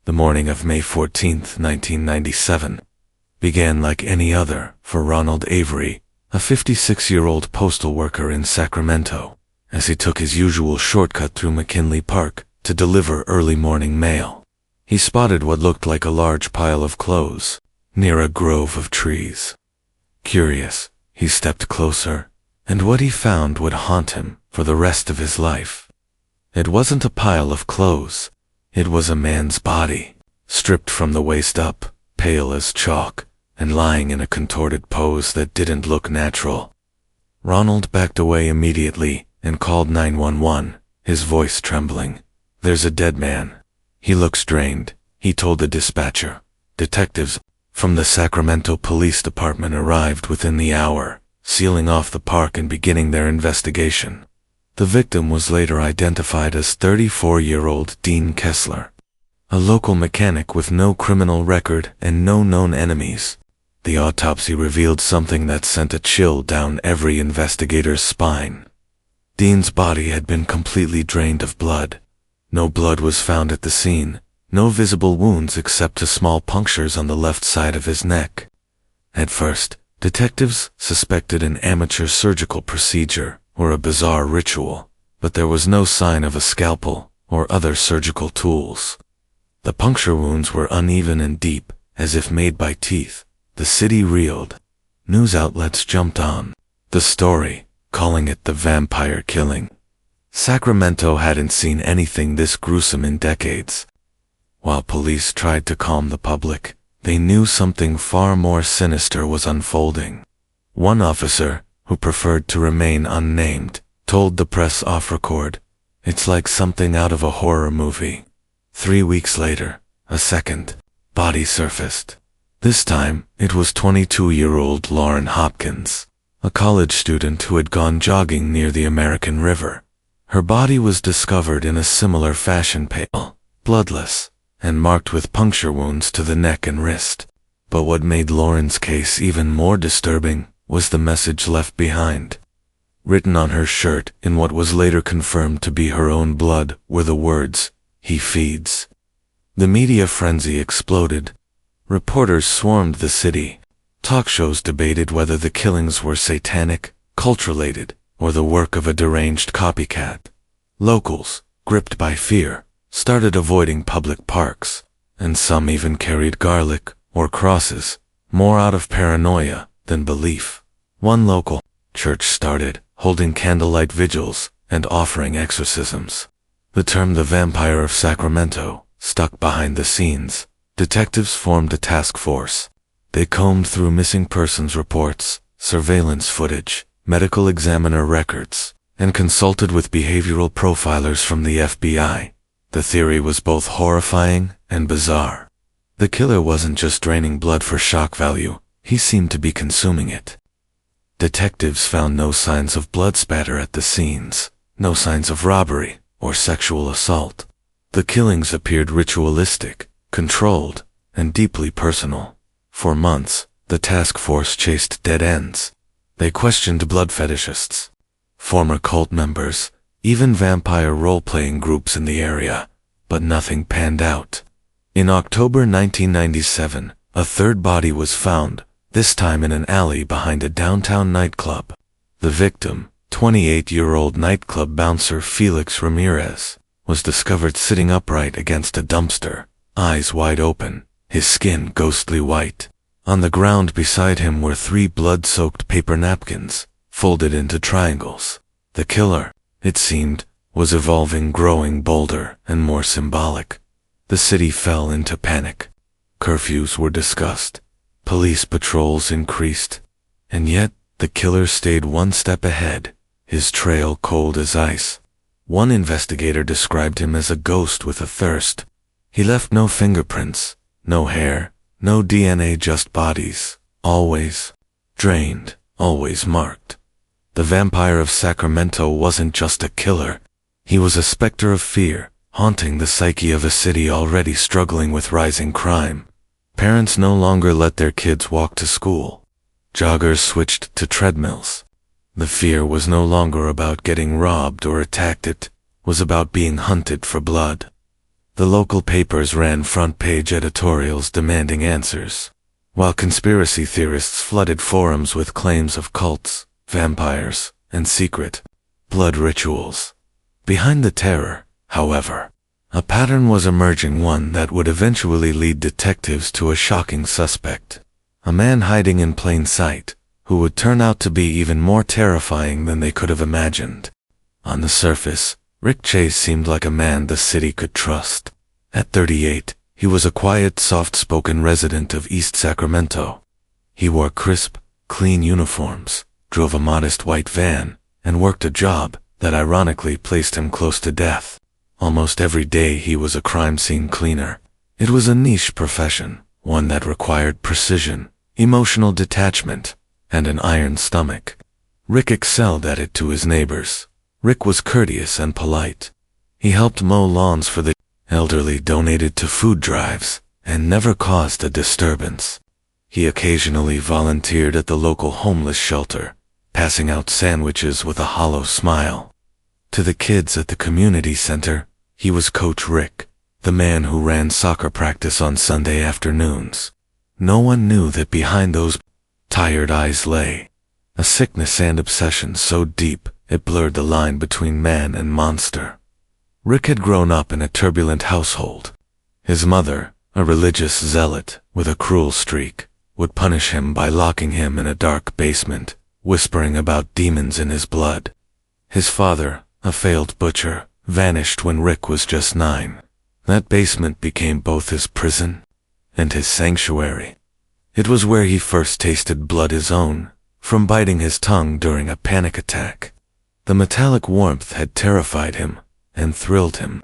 The morning of May 14th, 1997, began like any other for Ronald Avery, a 56-year-old postal worker in Sacramento, as he took his usual shortcut through McKinley Park to deliver early morning mail. He spotted what looked like a large pile of clothes near a grove of trees. Curious, he stepped closer, and what he found would haunt him for the rest of his life. It wasn't a pile of clothes. It was a man's body, stripped from the waist up, pale as chalk, and lying in a contorted pose that didn't look natural. Ronald backed away immediately and called 911, his voice trembling. "There's a dead man. He looks drained," he told the dispatcher. Detectives from the Sacramento Police Department arrived within the hour, sealing off the park and beginning their investigation. The victim was later identified as 34-year-old Dean Kessler, a local mechanic with no criminal record and no known enemies. The autopsy revealed something that sent a chill down every investigator's spine. Dean's body had been completely drained of blood. No blood was found at the scene, no visible wounds except to small punctures on the left side of his neck. At first, detectives suspected an amateur surgical procedure or a bizarre ritual, but there was no sign of a scalpel or other surgical tools. The puncture wounds were uneven and deep, as if made by teeth. The city reeled. News outlets jumped on the story, calling it the vampire killing. Sacramento hadn't seen anything this gruesome in decades. While police tried to calm the public, they knew something far more sinister was unfolding. One officer, who preferred to remain unnamed, told the press off record, "It's like something out of a horror movie." 3 weeks later, a second body surfaced. This time, it was 22-year-old Lauren Hopkins, a college student who had gone jogging near the American River. Her body was discovered in a similar fashion, pale, bloodless, and marked with puncture wounds to the neck and wrist. But what made Lauren's case even more disturbing was the message left behind. Written on her shirt in what was later confirmed to be her own blood were the words, "He feeds." The media frenzy exploded. Reporters swarmed the city. Talk shows debated whether the killings were satanic, cult-related, or the work of a deranged copycat. Locals, gripped by fear, started avoiding public parks, and some even carried garlic or crosses, more out of paranoia than belief. One local church started holding candlelight vigils and offering exorcisms. The term "the Vampire of Sacramento" stuck behind the scenes. Detectives formed a task force. They combed through missing persons reports, surveillance footage, medical examiner records, and consulted with behavioral profilers from the FBI. The theory was both horrifying and bizarre. The killer wasn't just draining blood for shock value, he seemed to be consuming it. Detectives found no signs of blood spatter at the scenes, no signs of robbery or sexual assault. The killings appeared ritualistic, controlled, and deeply personal. For months, the task force chased dead ends. They questioned blood fetishists, former cult members, even vampire role-playing groups in the area, but nothing panned out. In October 1997, a third body was found, this time in an alley behind a downtown nightclub. The victim, 28-year-old nightclub bouncer Felix Ramirez, was discovered sitting upright against a dumpster, eyes wide open, his skin ghostly white. On the ground beside him were 3 blood-soaked paper napkins, folded into triangles. The killer, it seemed, was evolving, growing bolder and more symbolic. The city fell into panic. Curfews were discussed. Police patrols increased. And yet, the killer stayed one step ahead, his trail cold as ice. One investigator described him as a ghost with a thirst. He left no fingerprints, no hair, no DNA, just bodies, always drained, always marked. The Vampire of Sacramento wasn't just a killer. He was a specter of fear, haunting the psyche of a city already struggling with rising crime. Parents no longer let their kids walk to school. Joggers switched to treadmills. The fear was no longer about getting robbed or attacked, it was about being hunted for blood. The local papers ran front-page editorials demanding answers, while conspiracy theorists flooded forums with claims of cults, vampires, and secret blood rituals. Behind the terror, however, a pattern was emerging, one that would eventually lead detectives to a shocking suspect. A man hiding in plain sight, who would turn out to be even more terrifying than they could have imagined. On the surface, Rick Chase seemed like a man the city could trust. At 38, he was a quiet, soft-spoken resident of East Sacramento. He wore crisp, clean uniforms, drove a modest white van, and worked a job that ironically placed him close to death. Almost every day he was a crime scene cleaner. It was a niche profession, one that required precision, emotional detachment, and an iron stomach. Rick excelled at it to his neighbors. Rick was courteous and polite. He helped mow lawns for the elderly, donated to food drives, and never caused a disturbance. He occasionally volunteered at the local homeless shelter, passing out sandwiches with a hollow smile. To the kids at the community center, he was Coach Rick, the man who ran soccer practice on Sunday afternoons. No one knew that behind those tired eyes lay a sickness and obsession so deep it blurred the line between man and monster. Rick had grown up in a turbulent household. His mother, a religious zealot with a cruel streak, would punish him by locking him in a dark basement, whispering about demons in his blood. His father, a failed butcher, vanished when Rick was just 9. That basement became both his prison and his sanctuary. It was where he first tasted blood his own, from biting his tongue during a panic attack. The metallic warmth had terrified him and thrilled him.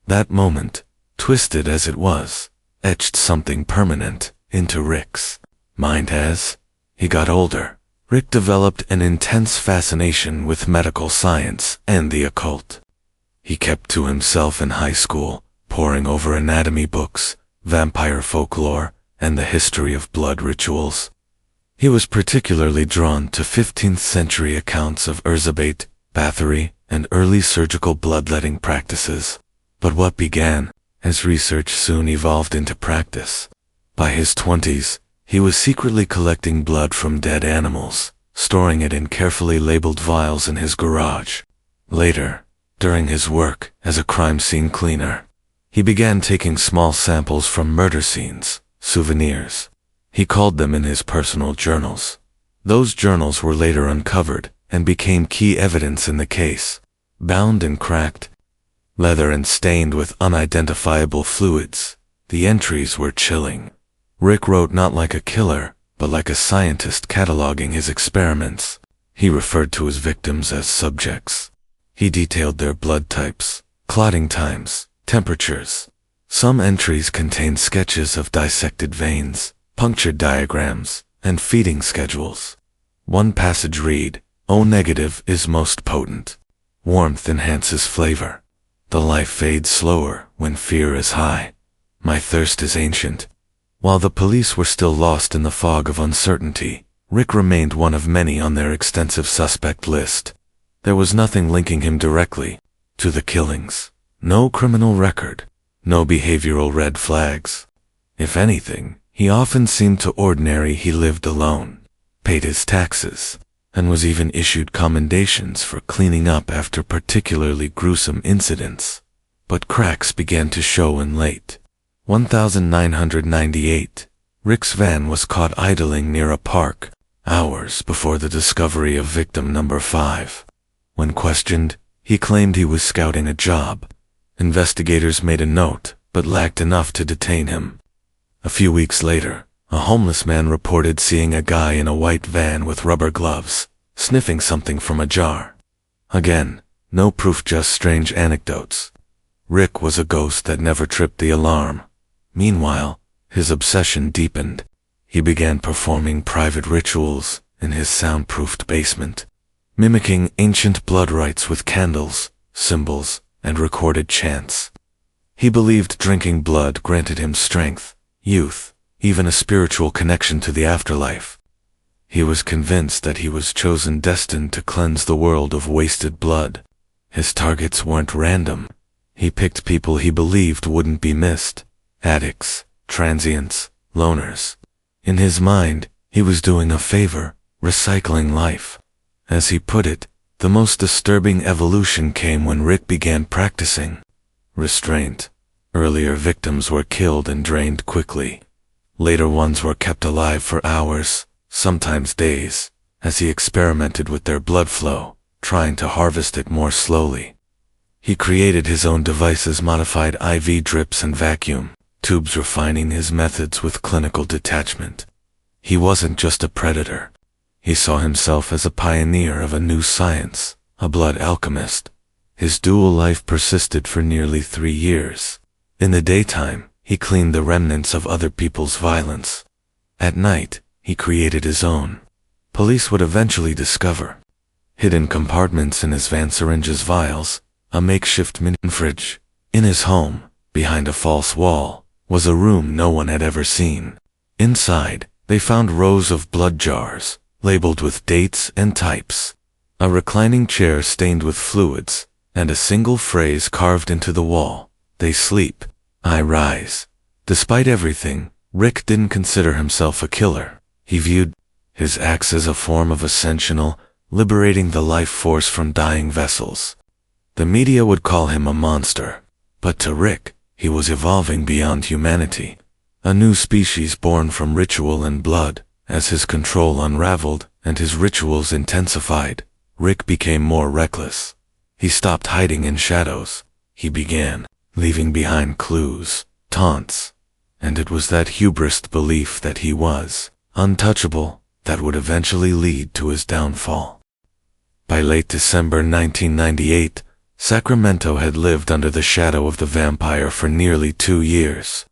That moment, twisted as it was, etched something permanent into Rick's mind. As he got older, Rick developed an intense fascination with medical science and the occult. He kept to himself in high school, poring over anatomy books, vampire folklore, and the history of blood rituals. He was particularly drawn to 15th century accounts of Erzsébet, Bathory, and early surgical bloodletting practices. But what began as research soon evolved into practice. By his 20s, he was secretly collecting blood from dead animals, storing it in carefully labeled vials in his garage. Later, during his work as a crime scene cleaner, he began taking small samples from murder scenes, souvenirs. He called them in his personal journals. Those journals were later uncovered and became key evidence in the case. Bound in cracked leather and stained with unidentifiable fluids, the entries were chilling. Rick wrote not like a killer, but like a scientist cataloging his experiments. He referred to his victims as subjects. He detailed their blood types, clotting times, temperatures. Some entries contained sketches of dissected veins, punctured diagrams, and feeding schedules. One passage read, "O negative is most potent. Warmth enhances flavor. The life fades slower when fear is high. My thirst is ancient." While the police were still lost in the fog of uncertainty, Rick remained one of many on their extensive suspect list. There was nothing linking him directly to the killings. No criminal record, no behavioral red flags. If anything, he often seemed too ordinary. He lived alone, paid his taxes, and was even issued commendations for cleaning up after particularly gruesome incidents. But cracks began to show in late 1998. Rick's van was caught idling near a park, hours before the discovery of victim number 5. When questioned, he claimed he was scouting a job. Investigators made a note, but lacked enough to detain him. A few weeks later, a homeless man reported seeing a guy in a white van with rubber gloves, sniffing something from a jar. Again, no proof, just strange anecdotes. Rick was a ghost that never tripped the alarm. Meanwhile, his obsession deepened. He began performing private rituals in his soundproofed basement, mimicking ancient blood rites with candles, symbols, and recorded chants. He believed drinking blood granted him strength, youth, even a spiritual connection to the afterlife. He was convinced that he was destined to cleanse the world of wasted blood. His targets weren't random. He picked people he believed wouldn't be missed: addicts, transients, loners. In his mind, he was doing a favor, recycling life. As he put it, the most disturbing evolution came when Rick began practicing restraint. Earlier victims were killed and drained quickly. Later ones were kept alive for hours, sometimes days, as he experimented with their blood flow, trying to harvest it more slowly. He created his own devices, modified IV drips and vacuum tubes, refining his methods with clinical detachment. He wasn't just a predator. He saw himself as a pioneer of a new science, a blood alchemist. His dual life persisted for nearly 3 years. In the daytime, he cleaned the remnants of other people's violence. At night, he created his own. Police would eventually discover hidden compartments in his van, syringes, vials, a makeshift mini fridge. In his home, behind a false wall, was a room no one had ever seen. Inside, they found rows of blood jars, labeled with dates and types, a reclining chair stained with fluids, and a single phrase carved into the wall: "They sleep, I rise." Despite everything, Rick didn't consider himself a killer. He viewed his acts as a form of ascension, liberating the life force from dying vessels. The media would call him a monster, but to Rick, he was evolving beyond humanity, a new species born from ritual and blood. As his control unraveled and his rituals intensified, Rick became more reckless. He stopped hiding in shadows. He began leaving behind clues, taunts, and it was that hubris belief that he was untouchable that would eventually lead to his downfall. By late December 1998, Sacramento had lived under the shadow of the vampire for nearly 2 years.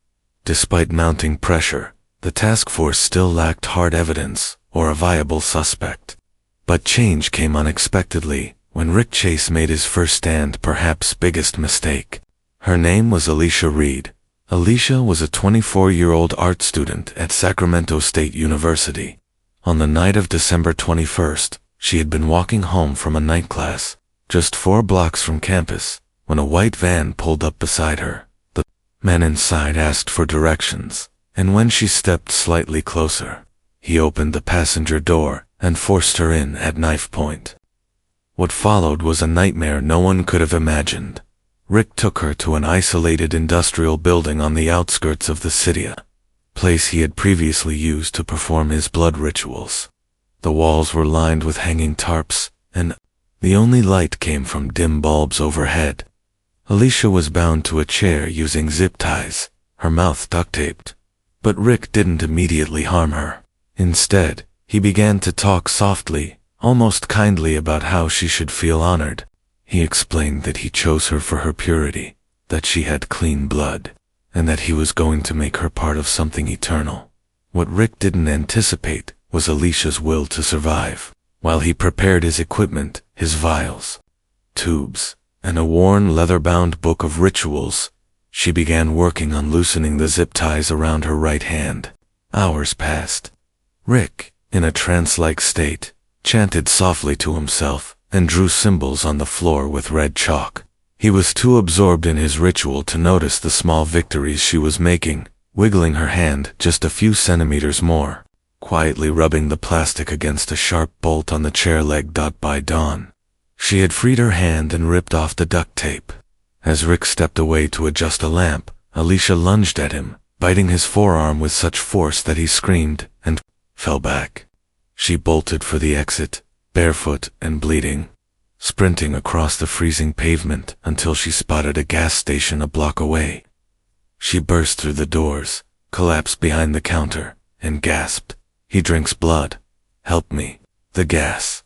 Despite mounting pressure, the task force still lacked hard evidence or a viable suspect. But change came unexpectedly when Rick Chase made his first stand, perhaps biggest mistake. Her name was Alicia Reed. Alicia was a 24-year-old art student at Sacramento State University. On the night of December 21st, she had been walking home from a night class, just 4 blocks from campus, when a white van pulled up beside her. The man inside asked for directions, and when she stepped slightly closer, he opened the passenger door and forced her in at knife point. What followed was a nightmare no one could have imagined. Rick took her to an isolated industrial building on the outskirts of the city, a place he had previously used to perform his blood rituals. The walls were lined with hanging tarps, and the only light came from dim bulbs overhead. Alicia was bound to a chair using zip ties, her mouth duct-taped. But Rick didn't immediately harm her. Instead, he began to talk softly, almost kindly, about how she should feel honored. He explained that he chose her for her purity, that she had clean blood, and that he was going to make her part of something eternal. What Rick didn't anticipate was Alicia's will to survive. While he prepared his equipment, his vials, tubes, and a worn leather-bound book of rituals, she began working on loosening the zip ties around her right hand. Hours passed. Rick, in a trance-like state, chanted softly to himself and drew symbols on the floor with red chalk. He was too absorbed in his ritual to notice the small victories she was making, wiggling her hand just a few centimeters more, quietly rubbing the plastic against a sharp bolt on the chair leg. By dawn, she had freed her hand and ripped off the duct tape. As Rick stepped away to adjust a lamp, Alicia lunged at him, biting his forearm with such force that he screamed and fell back. She bolted for the exit, barefoot and bleeding, sprinting across the freezing pavement until she spotted a gas station a block away. She burst through the doors, collapsed behind the counter, and gasped, "He drinks blood. Help me." The gas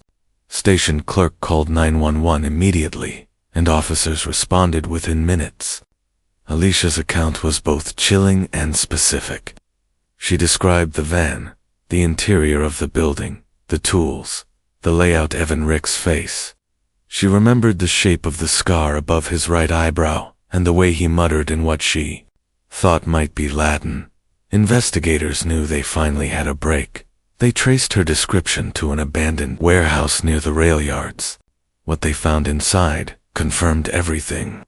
station clerk called 911 immediately, and officers responded within minutes. Alicia's account was both chilling and specific. She described the van, the interior of the building, the tools, the layout, even Rick's face. She remembered the shape of the scar above his right eyebrow, and the way he muttered in what she thought might be Latin. Investigators knew they finally had a break. They traced her description to an abandoned warehouse near the rail yards. What they found inside confirmed everything.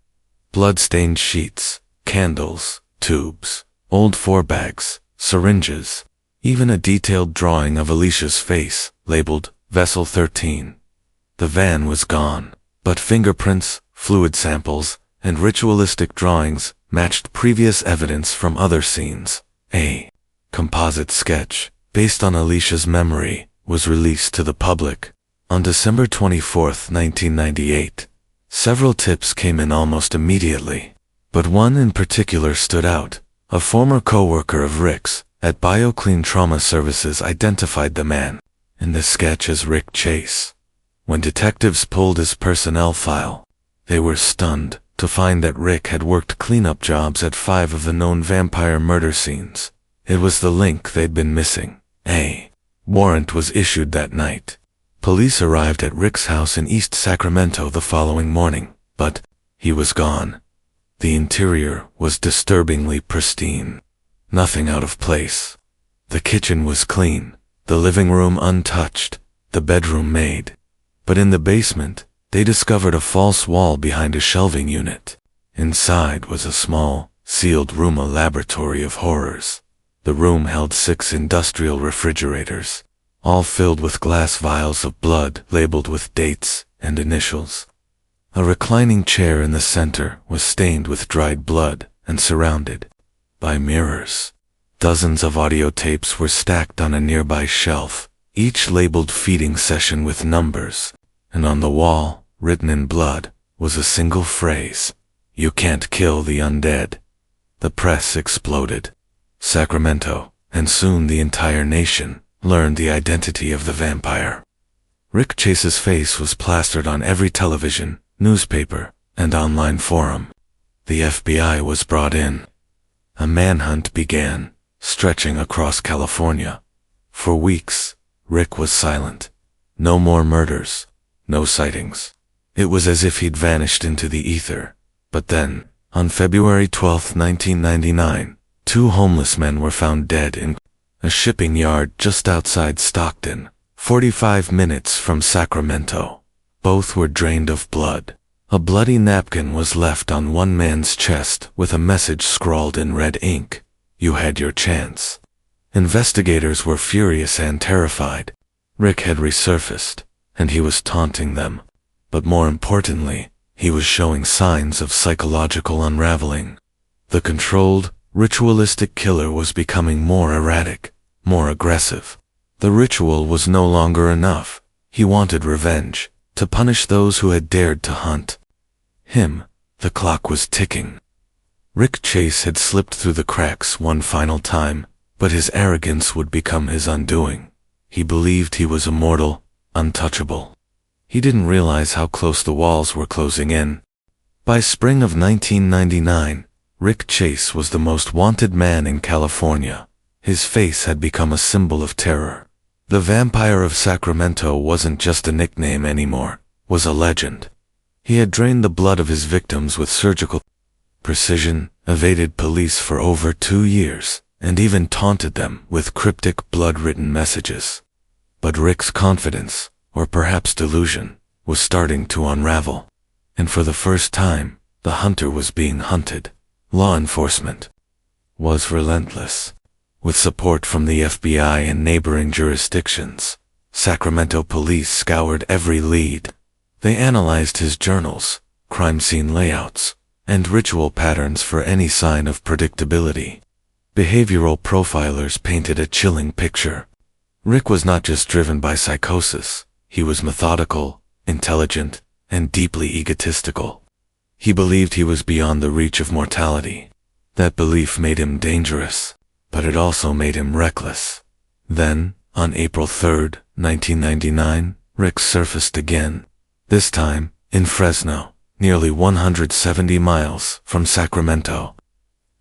blood-stained sheets, candles, tubes, old 4-bags, syringes, even a detailed drawing of Alicia's face, labeled Vessel 13. The van was gone, but fingerprints, fluid samples, and ritualistic drawings matched previous evidence from other scenes. A composite sketch, based on Alicia's memory, was released to the public on December 24, 1998. Several tips came in almost immediately, but one in particular stood out. A former co-worker of Rick's at BioClean Trauma Services identified the man in the sketch as Rick Chase. When detectives pulled his personnel file, they were stunned to find that Rick had worked cleanup jobs at 5 of the known vampire murder scenes. It was the link they'd been missing. A warrant was issued that night. Police arrived at Rick's house in East Sacramento the following morning, but he was gone. The interior was disturbingly pristine. Nothing out of place. The kitchen was clean, the living room untouched, the bedroom made. But in the basement, they discovered a false wall behind a shelving unit. Inside was a small, sealed room, a laboratory of horrors. The room held 6 industrial refrigerators, all filled with glass vials of blood labeled with dates and initials. A reclining chair in the center was stained with dried blood and surrounded by mirrors. Dozens of audio tapes were stacked on a nearby shelf, each labeled feeding session with numbers, and on the wall, written in blood, was a single phrase: "You can't kill the undead." The press exploded. Sacramento, and soon the entire nation, learned the identity of the vampire. Rick Chase's face was plastered on every television, newspaper, and online forum. The FBI was brought in. A manhunt began, stretching across California. For weeks, Rick was silent. No more murders, no sightings. It was as if he'd vanished into the ether. But then, on February 12, 1999, 2 homeless men were found dead in a shipping yard just outside Stockton, 45 minutes from Sacramento. Both were drained of blood. A bloody napkin was left on one man's chest with a message scrawled in red ink: "You had your chance." Investigators were furious and terrified. Rick had resurfaced, and he was taunting them. But more importantly, he was showing signs of psychological unraveling. The controlled, ritualistic killer was becoming more erratic, more aggressive. The ritual was no longer enough. He wanted revenge, to punish those who had dared to hunt him. The clock was ticking. Rick Chase had slipped through the cracks one final time, but his arrogance would become his undoing. He believed he was immortal, untouchable. He didn't realize how close the walls were closing in. By spring of 1999, Rick Chase was the most wanted man in California. His face had become a symbol of terror. The Vampire of Sacramento wasn't just a nickname anymore, was a legend. He had drained the blood of his victims with surgical precision, evaded police for over 2 years, and even taunted them with cryptic blood-written messages. But Rick's confidence, or perhaps delusion, was starting to unravel. And for the first time, the hunter was being hunted. Law enforcement was relentless. With support from the FBI and neighboring jurisdictions, Sacramento police scoured every lead. They analyzed his journals, crime scene layouts, and ritual patterns for any sign of predictability. Behavioral profilers painted a chilling picture. Rick was not just driven by psychosis. He was methodical, intelligent, and deeply egotistical. He believed he was beyond the reach of mortality. That belief made him dangerous, but it also made him reckless. Then, on April 3, 1999, Rick surfaced again. This time, in Fresno, nearly 170 miles from Sacramento.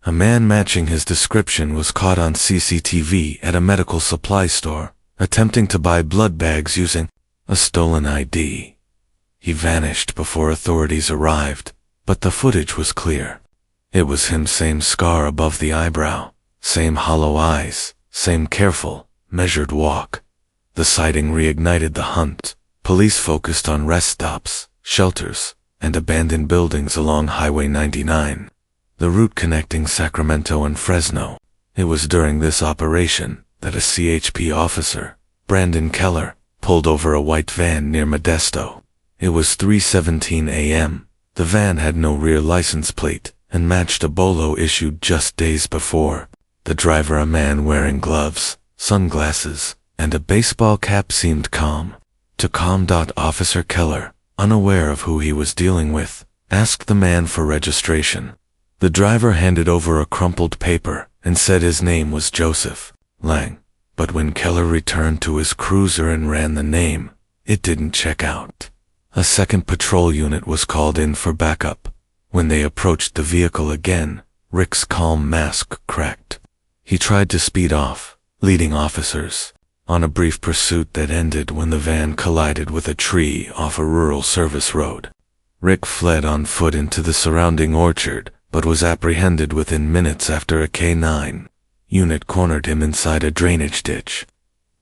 A man matching his description was caught on CCTV at a medical supply store, attempting to buy blood bags using a stolen ID. He vanished before authorities arrived, but the footage was clear. It was him, same scar above the eyebrow, same hollow eyes, same careful, measured walk. The sighting reignited the hunt. Police focused on rest stops, shelters, and abandoned buildings along Highway 99, the route connecting Sacramento and Fresno. It was during this operation that a CHP officer, Brandon Keller, pulled over a white van near Modesto. It was 3:17 a.m. The van had no rear license plate and matched a bolo issued just days before. The driver, a man wearing gloves, sunglasses, and a baseball cap, seemed calm. To calm. Officer Keller, unaware of who he was dealing with, asked the man for registration. The driver handed over a crumpled paper and said his name was Joseph Lang. But when Keller returned to his cruiser and ran the name, it didn't check out. A second patrol unit was called in for backup. When they approached the vehicle again, Rick's calm mask cracked. He tried to speed off, leading officers on a brief pursuit that ended when the van collided with a tree off a rural service road. Rick fled on foot into the surrounding orchard, but was apprehended within minutes after a K-9 unit cornered him inside a drainage ditch.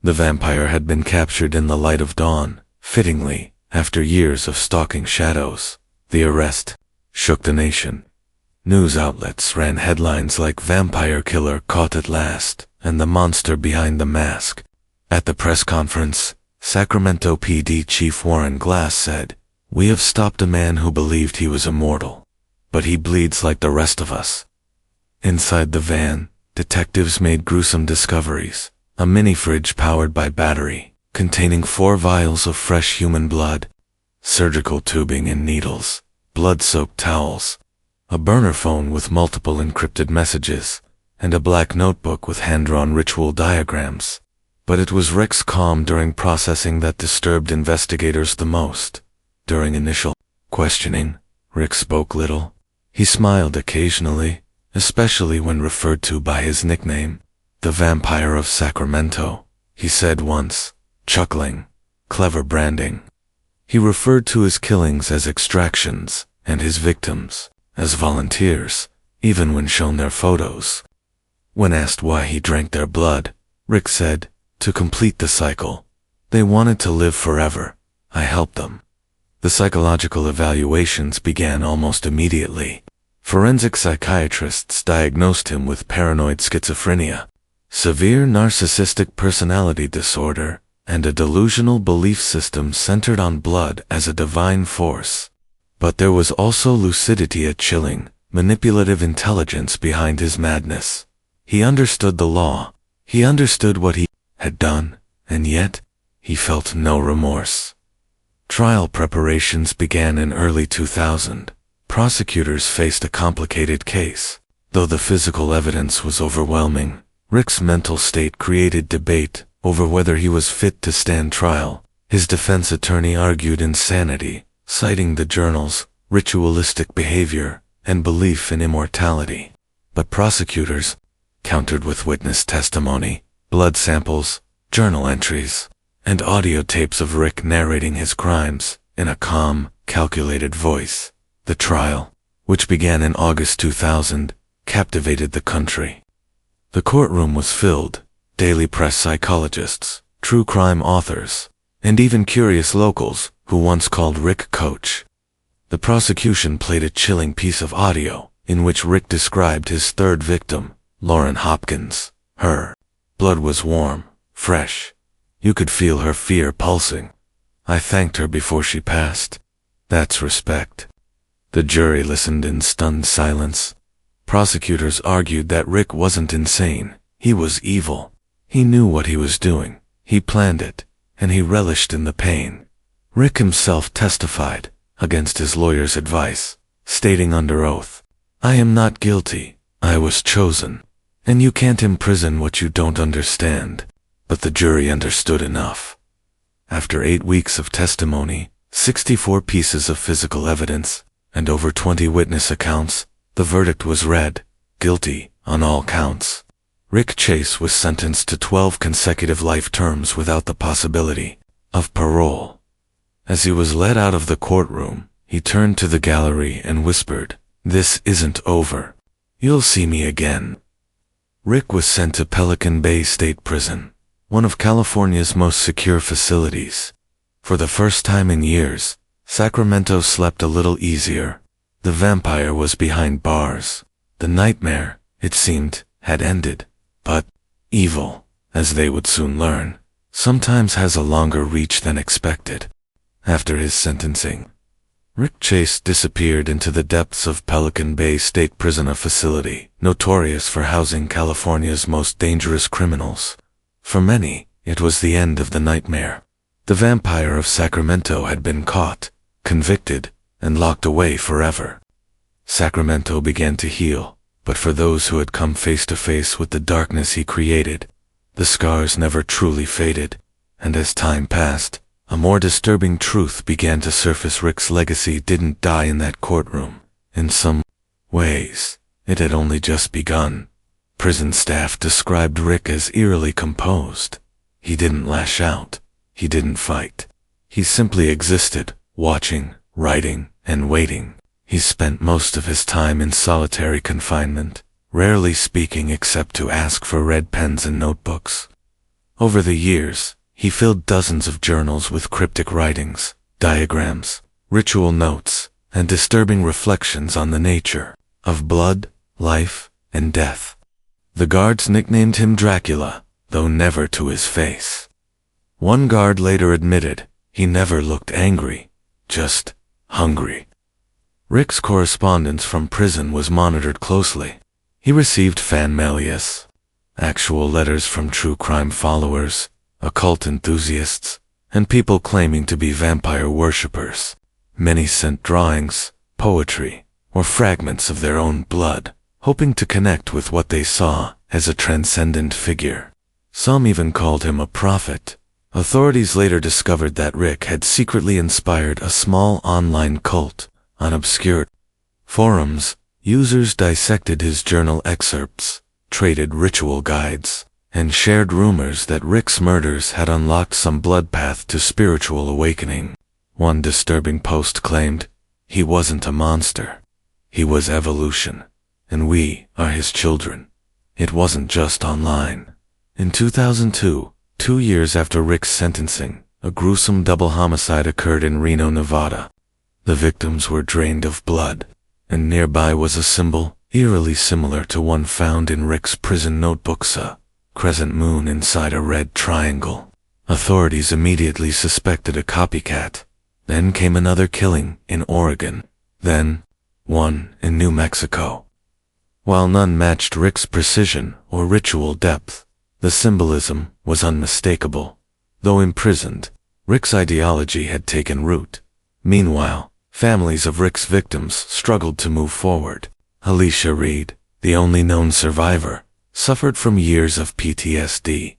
The vampire had been captured in the light of dawn, fittingly, after years of stalking shadows. The arrest shook the nation. News outlets ran headlines like "Vampire Killer Caught at Last" and "The Monster Behind the Mask." At the press conference, Sacramento PD Chief Warren Glass said, "We have stopped a man who believed he was immortal, but he bleeds like the rest of us." Inside the van, detectives made gruesome discoveries. A mini-fridge powered by battery, containing 4 vials of fresh human blood, surgical tubing and needles, blood-soaked towels, a burner phone with multiple encrypted messages, and a black notebook with hand-drawn ritual diagrams. But it was Rick's calm during processing that disturbed investigators the most. During initial questioning, Rick spoke little. He smiled occasionally, especially when referred to by his nickname, the Vampire of Sacramento. He said once, chuckling, "Clever branding." He referred to his killings as extractions and his victims as volunteers, even when shown their photos. When asked why he drank their blood, Rick said, "To complete the cycle. They wanted to live forever. I helped them." The psychological evaluations began almost immediately. Forensic psychiatrists diagnosed him with paranoid schizophrenia, severe narcissistic personality disorder, and a delusional belief system centered on blood as a divine force. But there was also lucidity, a chilling, manipulative intelligence behind his madness. He understood the law. He understood what he had done, and yet, he felt no remorse. Trial preparations began in early 2000. Prosecutors faced a complicated case. Though the physical evidence was overwhelming, Rick's mental state created debate over whether he was fit to stand trial. His defense attorney argued insanity, citing the journal's ritualistic behavior and belief in immortality. But prosecutors countered with witness testimony, blood samples, journal entries, and audio tapes of Rick narrating his crimes in a calm, calculated voice. The trial, which began in August 2000, captivated the country. The courtroom was filled, daily press psychologists, true crime authors, and even curious locals who once called Rick Coach. The prosecution played a chilling piece of audio in which Rick described his third victim, Lauren Hopkins. Her blood was warm, fresh. You could feel her fear pulsing. "I thanked her before she passed. That's respect." The jury listened in stunned silence. Prosecutors argued that Rick wasn't insane. He was evil. He knew what he was doing. He planned it, and he relished in the pain. Rick himself testified, against his lawyer's advice, stating under oath, "I am not guilty. I was chosen. And you can't imprison what you don't understand." But the jury understood enough. After 8 weeks of testimony, 64 pieces of physical evidence, and over 20 witness accounts, the verdict was read, guilty on all counts. Rick Chase was sentenced to 12 consecutive life terms without the possibility of parole. As he was led out of the courtroom, he turned to the gallery and whispered, "This isn't over. You'll see me again." Rick was sent to Pelican Bay State Prison, one of California's most secure facilities. For the first time in years, Sacramento slept a little easier. The vampire was behind bars. The nightmare, it seemed, had ended. But evil, as they would soon learn, sometimes has a longer reach than expected. After his sentencing, Rick Chase disappeared into the depths of Pelican Bay State Prison, a facility notorious for housing California's most dangerous criminals. For many, it was the end of the nightmare. The Vampire of Sacramento had been caught, convicted, and locked away forever. Sacramento began to heal, but for those who had come face to face with the darkness he created, the scars never truly faded, and as time passed, a more disturbing truth began to surface. Rick's legacy didn't die in that courtroom. In some ways, it had only just begun. Prison staff described Rick as eerily composed. He didn't lash out. He didn't fight. He simply existed, watching, writing, and waiting. He spent most of his time in solitary confinement, rarely speaking except to ask for red pens and notebooks. Over the years, he filled dozens of journals with cryptic writings, diagrams, ritual notes, and disturbing reflections on the nature of blood, life, and death. The guards nicknamed him Dracula, though never to his face. One guard later admitted he never looked angry, just hungry. Rick's correspondence from prison was monitored closely. He received fan mail, actual letters from true crime followers, occult enthusiasts, and people claiming to be vampire worshippers. Many sent drawings, poetry, or fragments of their own blood, hoping to connect with what they saw as a transcendent figure. Some even called him a prophet. Authorities later discovered that Rick had secretly inspired a small online cult. On obscure forums, users dissected his journal excerpts, traded ritual guides, and shared rumors that Rick's murders had unlocked some blood path to spiritual awakening. One disturbing post claimed, "He wasn't a monster. He was evolution, and we are his children." It wasn't just online. In 2002, 2 years after Rick's sentencing, a gruesome double homicide occurred in Reno, Nevada. The victims were drained of blood, and nearby was a symbol eerily similar to one found in Rick's prison notebooks, a crescent moon inside a red triangle. Authorities immediately suspected a copycat. Then came another killing in Oregon, then one in New Mexico. While none matched Rick's precision or ritual depth, the symbolism was unmistakable. Though imprisoned, Rick's ideology had taken root. Meanwhile, families of Rick's victims struggled to move forward. Alicia Reed, the only known survivor, suffered from years of PTSD.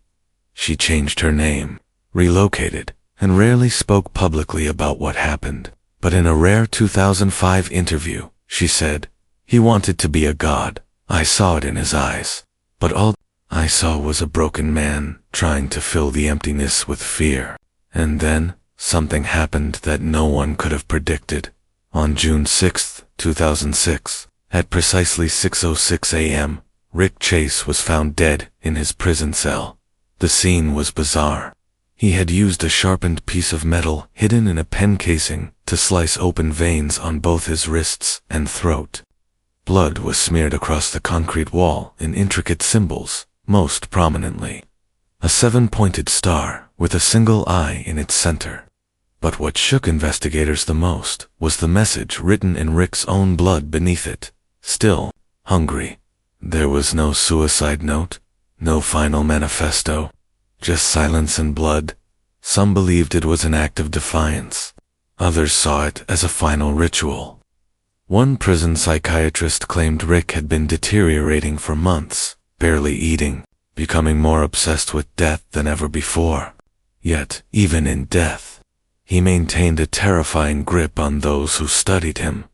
She changed her name, relocated, and rarely spoke publicly about what happened. But in a rare 2005 interview, she said, "He wanted to be a god. I saw it in his eyes. But all I saw was a broken man trying to fill the emptiness with fear." And then, something happened that no one could have predicted. On June 6, 2006, at precisely 6:06 a.m., Rick Chase was found dead in his prison cell. The scene was bizarre. He had used a sharpened piece of metal hidden in a pen casing to slice open veins on both his wrists and throat. Blood was smeared across the concrete wall in intricate symbols, most prominently a 7-pointed star with a single eye in its center. But what shook investigators the most was the message written in Rick's own blood beneath it: "Still hungry." There was no suicide note, no final manifesto, just silence and blood. Some believed it was an act of defiance. Others saw it as a final ritual. One prison psychiatrist claimed Rick had been deteriorating for months, barely eating, becoming more obsessed with death than ever before. Yet, even in death, he maintained a terrifying grip on those who studied him.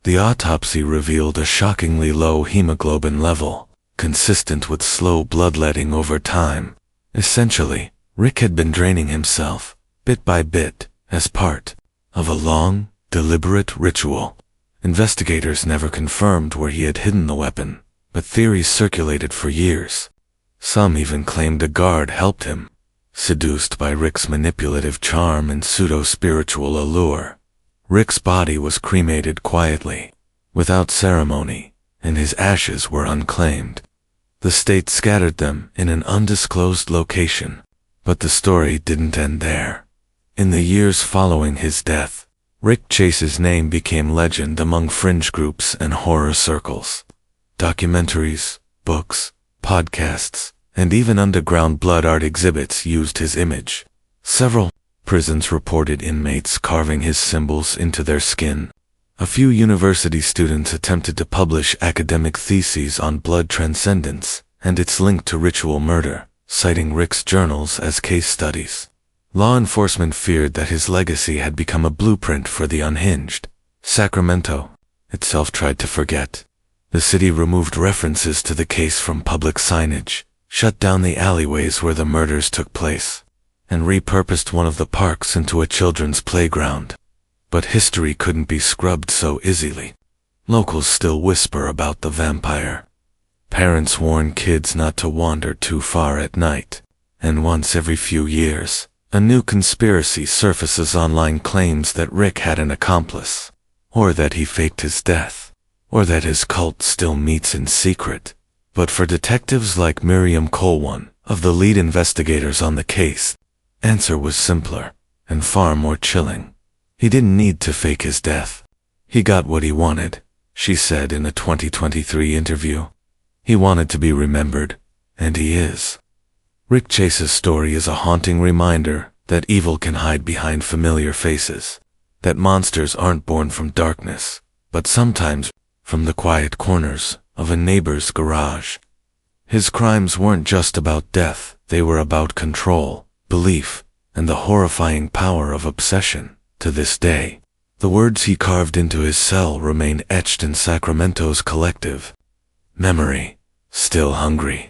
The autopsy revealed a shockingly low hemoglobin level, consistent with slow bloodletting over time. Essentially, Rick had been draining himself, bit by bit, as part of a long, deliberate ritual. Investigators never confirmed where he had hidden the weapon, but theories circulated for years. Some even claimed a guard helped him. Seduced by Rick's manipulative charm and pseudo-spiritual allure, Rick's body was cremated quietly, without ceremony, and his ashes were unclaimed. The state scattered them in an undisclosed location, but the story didn't end there. In the years following his death, Rick Chase's name became legend among fringe groups and horror circles. Documentaries, books, podcasts, and even underground blood art exhibits used his image. Several prisons reported inmates carving his symbols into their skin. A few university students attempted to publish academic theses on blood transcendence and its link to ritual murder, citing Rick's journals as case studies. Law enforcement feared that his legacy had become a blueprint for the unhinged. Sacramento itself tried to forget. The city removed references to the case from public signage, shut down the alleyways where the murders took place, and repurposed one of the parks into a children's playground. But history couldn't be scrubbed so easily. Locals still whisper about the vampire. Parents warn kids not to wander too far at night, and once every few years, a new conspiracy surfaces online, claims that Rick had an accomplice, or that he faked his death, or that his cult still meets in secret. But for detectives like Miriam Colwan, of the lead investigators on the case, the answer was simpler and far more chilling. He didn't need to fake his death. He got what he wanted, she said in a 2023 interview. He wanted to be remembered, and he is. Rick Chase's story is a haunting reminder that evil can hide behind familiar faces, that monsters aren't born from darkness, but sometimes from the quiet corners of a neighbor's garage. His crimes weren't just about death, they were about control, belief, and the horrifying power of obsession. To this day, the words he carved into his cell remain etched in Sacramento's collective memory. Still hungry.